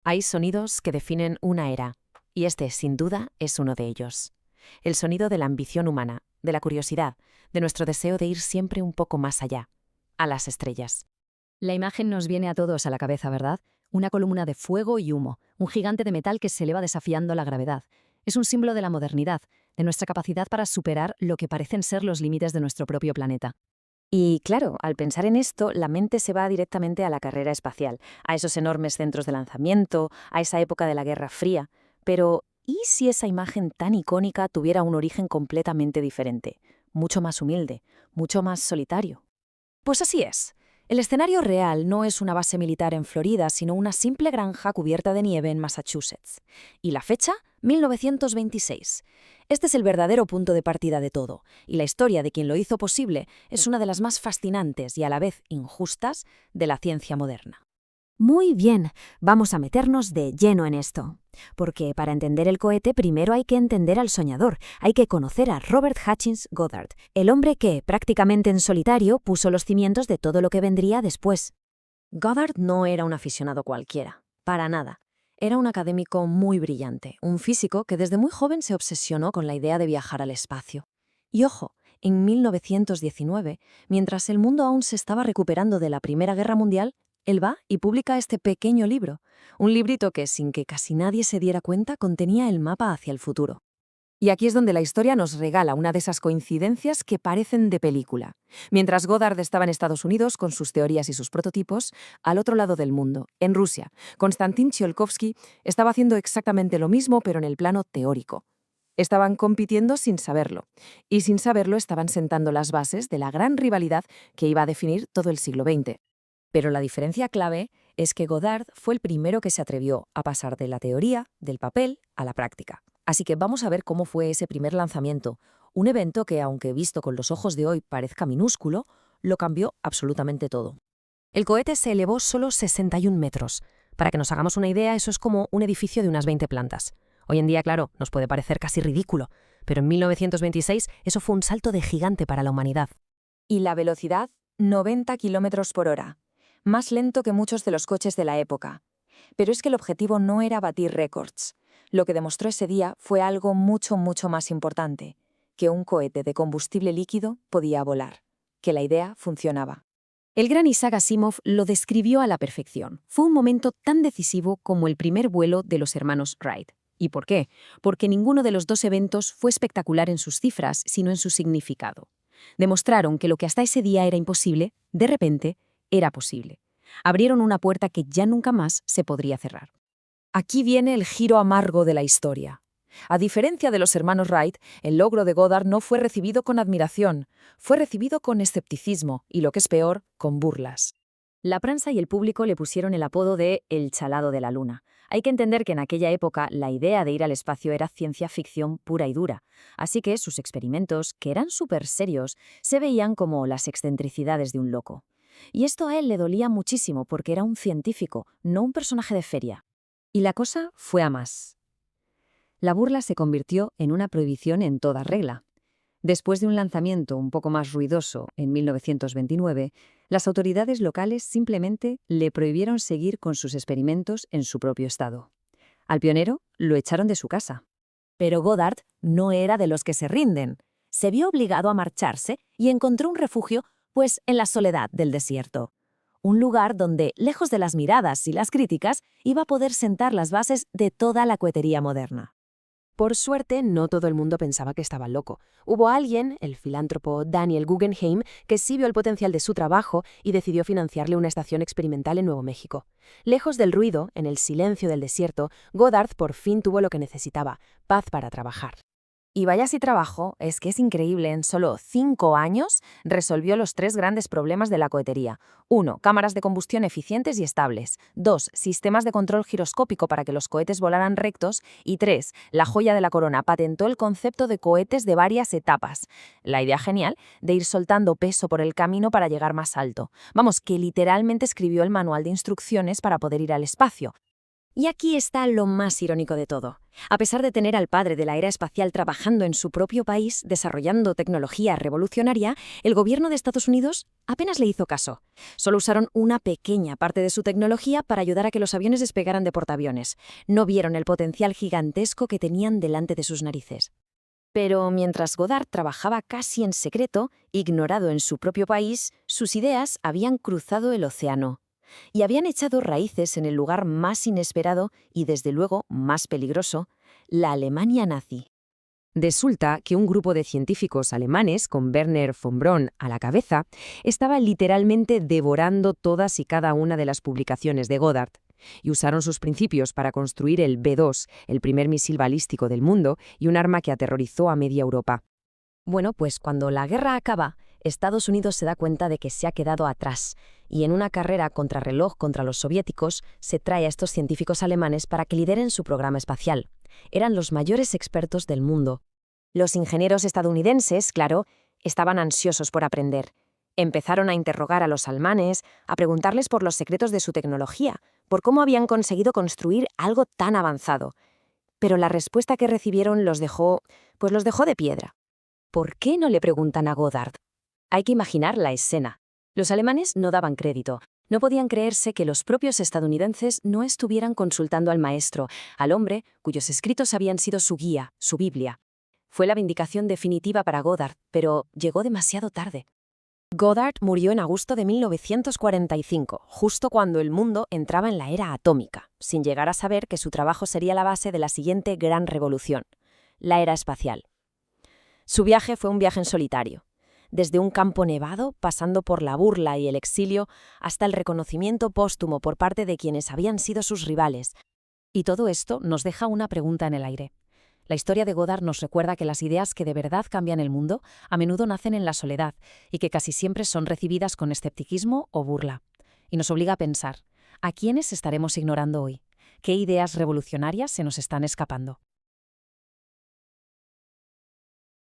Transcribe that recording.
Hay sonidos que definen una era, y este, sin duda, es uno de ellos. El sonido de la ambición humana, de la curiosidad, de nuestro deseo de ir siempre un poco más allá, a las estrellas. La imagen nos viene a todos a la cabeza, ¿verdad? Una columna de fuego y humo, un gigante de metal que se eleva desafiando la gravedad. Es un símbolo de la modernidad, de nuestra capacidad para superar lo que parecen ser los límites de nuestro propio planeta. Y claro, al pensar en esto, la mente se va directamente a la carrera espacial, a esos enormes centros de lanzamiento, a esa época de la Guerra Fría. Pero, ¿y si esa imagen tan icónica tuviera un origen completamente diferente? Mucho más humilde, mucho más solitario. Pues así es. El escenario real no es una base militar en Florida, sino una simple granja cubierta de nieve en Massachusetts. ¿Y la fecha? 1926. Este es el verdadero punto de partida de todo, y la historia de quien lo hizo posible es una de las más fascinantes y a la vez injustas de la ciencia moderna. Muy bien, vamos a meternos de lleno en esto. Porque para entender el cohete primero hay que entender al soñador, hay que conocer a Robert Hutchins Goddard, el hombre que, prácticamente en solitario, puso los cimientos de todo lo que vendría después. Goddard no era un aficionado cualquiera, para nada. Era un académico muy brillante, un físico que desde muy joven se obsesionó con la idea de viajar al espacio. Y ojo, en 1919, mientras el mundo aún se estaba recuperando de la Primera Guerra Mundial, él va y publica este pequeño libro, un librito que, sin que casi nadie se diera cuenta, contenía el mapa hacia el futuro. Y aquí es donde la historia nos regala una de esas coincidencias que parecen de película. Mientras Goddard estaba en Estados Unidos con sus teorías y sus prototipos, al otro lado del mundo, en Rusia, Konstantin Tsiolkovsky estaba haciendo exactamente lo mismo, pero en el plano teórico. Estaban compitiendo sin saberlo, y sin saberlo estaban sentando las bases de la gran rivalidad que iba a definir todo el siglo XX. Pero la diferencia clave es que Goddard fue el primero que se atrevió a pasar de la teoría, del papel, a la práctica. Así que vamos a ver cómo fue ese primer lanzamiento, un evento que, aunque visto con los ojos de hoy parezca minúsculo, lo cambió absolutamente todo. El cohete se elevó solo 61 metros. Para que nos hagamos una idea, eso es como un edificio de unas 20 plantas. Hoy en día, claro, nos puede parecer casi ridículo, pero en 1926 eso fue un salto de gigante para la humanidad. Y la velocidad, 90 kilómetros por hora. Más lento que muchos de los coches de la época. Pero es que el objetivo no era batir récords. Lo que demostró ese día fue algo mucho más importante, que un cohete de combustible líquido podía volar, que la idea funcionaba. El gran Isaac Asimov lo describió a la perfección. Fue un momento tan decisivo como el primer vuelo de los hermanos Wright. ¿Y por qué? Porque ninguno de los dos eventos fue espectacular en sus cifras, sino en su significado. Demostraron que lo que hasta ese día era imposible, de repente, era posible. Abrieron una puerta que ya nunca más se podría cerrar. Aquí viene el giro amargo de la historia. A diferencia de los hermanos Wright, el logro de Goddard no fue recibido con admiración, fue recibido con escepticismo y, lo que es peor, con burlas. La prensa y el público le pusieron el apodo de «el chalado de la luna». Hay que entender que en aquella época la idea de ir al espacio era ciencia ficción pura y dura, así que sus experimentos, que eran súper serios, se veían como las excentricidades de un loco. Y esto a él le dolía muchísimo porque era un científico, no un personaje de feria. Y la cosa fue a más. La burla se convirtió en una prohibición en toda regla. Después de un lanzamiento un poco más ruidoso en 1929, las autoridades locales simplemente le prohibieron seguir con sus experimentos en su propio estado. Al pionero lo echaron de su casa. Pero Goddard no era de los que se rinden. Se vio obligado a marcharse y encontró un refugio, pues, en la soledad del desierto. Un lugar donde, lejos de las miradas y las críticas, iba a poder sentar las bases de toda la cohetería moderna. Por suerte, no todo el mundo pensaba que estaba loco. Hubo alguien, el filántropo Daniel Guggenheim, que sí vio el potencial de su trabajo y decidió financiarle una estación experimental en Nuevo México. Lejos del ruido, en el silencio del desierto, Goddard por fin tuvo lo que necesitaba: paz para trabajar. Y vaya si trabajo, es que es increíble, en solo 5 años resolvió los 3 grandes problemas de la cohetería. 1. Cámaras de combustión eficientes y estables. 2. Sistemas de control giroscópico para que los cohetes volaran rectos. Y 3. La joya de la corona, patentó el concepto de cohetes de varias etapas. La idea genial de ir soltando peso por el camino para llegar más alto. Vamos, que literalmente escribió el manual de instrucciones para poder ir al espacio. Y aquí está lo más irónico de todo. A pesar de tener al padre de la era espacial trabajando en su propio país, desarrollando tecnología revolucionaria, el gobierno de Estados Unidos apenas le hizo caso. Solo usaron una pequeña parte de su tecnología para ayudar a que los aviones despegaran de portaaviones. No vieron el potencial gigantesco que tenían delante de sus narices. Pero mientras Goddard trabajaba casi en secreto, ignorado en su propio país, sus ideas habían cruzado el océano y habían echado raíces en el lugar más inesperado y, desde luego, más peligroso, la Alemania nazi. Resulta que un grupo de científicos alemanes, con Werner von Braun a la cabeza, estaba literalmente devorando todas y cada una de las publicaciones de Goddard, y usaron sus principios para construir el B-2, el primer misil balístico del mundo y un arma que aterrorizó a media Europa. Bueno, pues cuando la guerra acaba, Estados Unidos se da cuenta de que se ha quedado atrás, y en una carrera contrarreloj contra los soviéticos se trae a estos científicos alemanes para que lideren su programa espacial. Eran los mayores expertos del mundo. Los ingenieros estadounidenses, claro, estaban ansiosos por aprender. Empezaron a interrogar a los alemanes, a preguntarles por los secretos de su tecnología, por cómo habían conseguido construir algo tan avanzado. Pero la respuesta que recibieron los dejó de piedra. ¿Por qué no le preguntan a Goddard? Hay que imaginar la escena. Los alemanes no daban crédito. No podían creerse que los propios estadounidenses no estuvieran consultando al maestro, al hombre cuyos escritos habían sido su guía, su Biblia. Fue la vindicación definitiva para Goddard, pero llegó demasiado tarde. Goddard murió en agosto de 1945, justo cuando el mundo entraba en la era atómica, sin llegar a saber que su trabajo sería la base de la siguiente gran revolución, la era espacial. Su viaje fue un viaje en solitario. Desde un campo nevado, pasando por la burla y el exilio, hasta el reconocimiento póstumo por parte de quienes habían sido sus rivales. Y todo esto nos deja una pregunta en el aire. La historia de Goddard nos recuerda que las ideas que de verdad cambian el mundo a menudo nacen en la soledad y que casi siempre son recibidas con escepticismo o burla. Y nos obliga a pensar, ¿a quiénes estaremos ignorando hoy? ¿Qué ideas revolucionarias se nos están escapando?